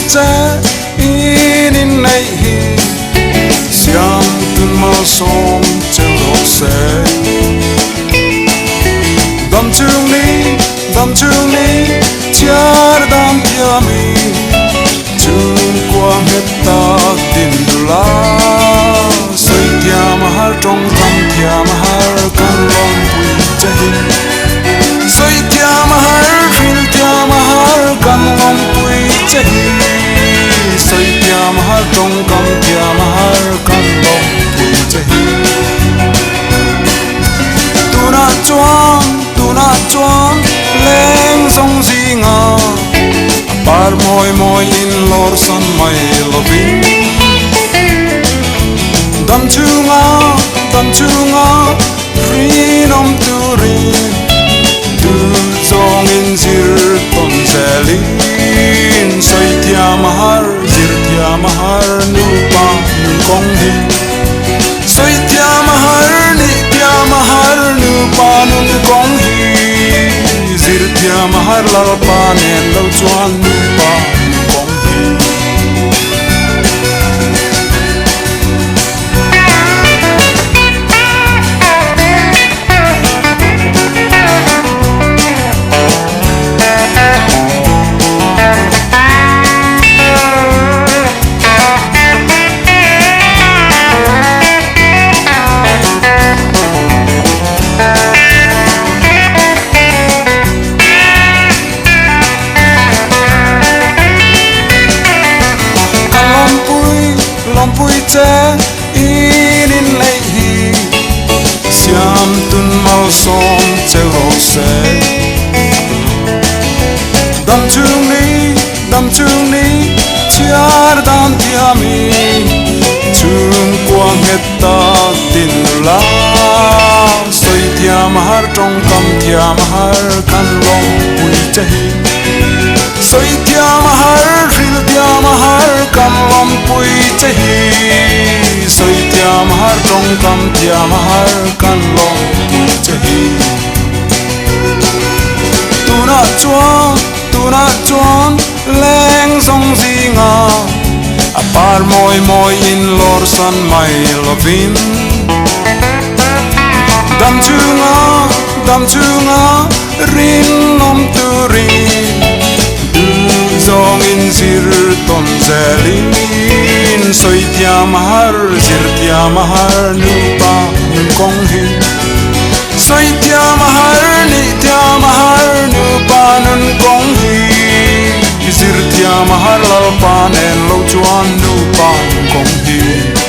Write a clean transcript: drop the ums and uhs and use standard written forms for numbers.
cha in này hi xiang tun mal som cheu ro se dam chung ni char dam tia mi chung qua hết ta tin la soi tia ma har trong kam tia ma har kan long pui chahi soi tia ma har fil tia ma har kan long pui chahi soi tia ma har trong kam tia ma har kan long pui chahi tu na chuan leng song si nga par moi in lor san mai lovin dam chunga freedom to rin tu zong in zir ton zelin soi tia mahar zir tia mahar nu pa nun kong hi soi tia mahar ni tia mahar nu pa nun kong hi zir tia mahar lal pa nen lo chuan nu pa nun kong hi in lei hi siam tun mal som cheu ro se dam chung ni chiar dam tia mi chung quang het ta tin la soi tia mahar trong kam tia mahar kan long pui chahi soi tia mahar fil tia mahar kan long pui chahi soi tia mahar trong kam tia mahar kan long pui chahi tu na chuan leng song si nga apar moi in lor san mai lovin dam chunga rin nom tu rin du zong in zir ton zelin soi tia mahar zir tia mahar nu pa nun kong hi soi tia mahar ni tia mahar nu pa nun kong hi zir tia mahar lal pa nen lo chuan nu pa nun kong hi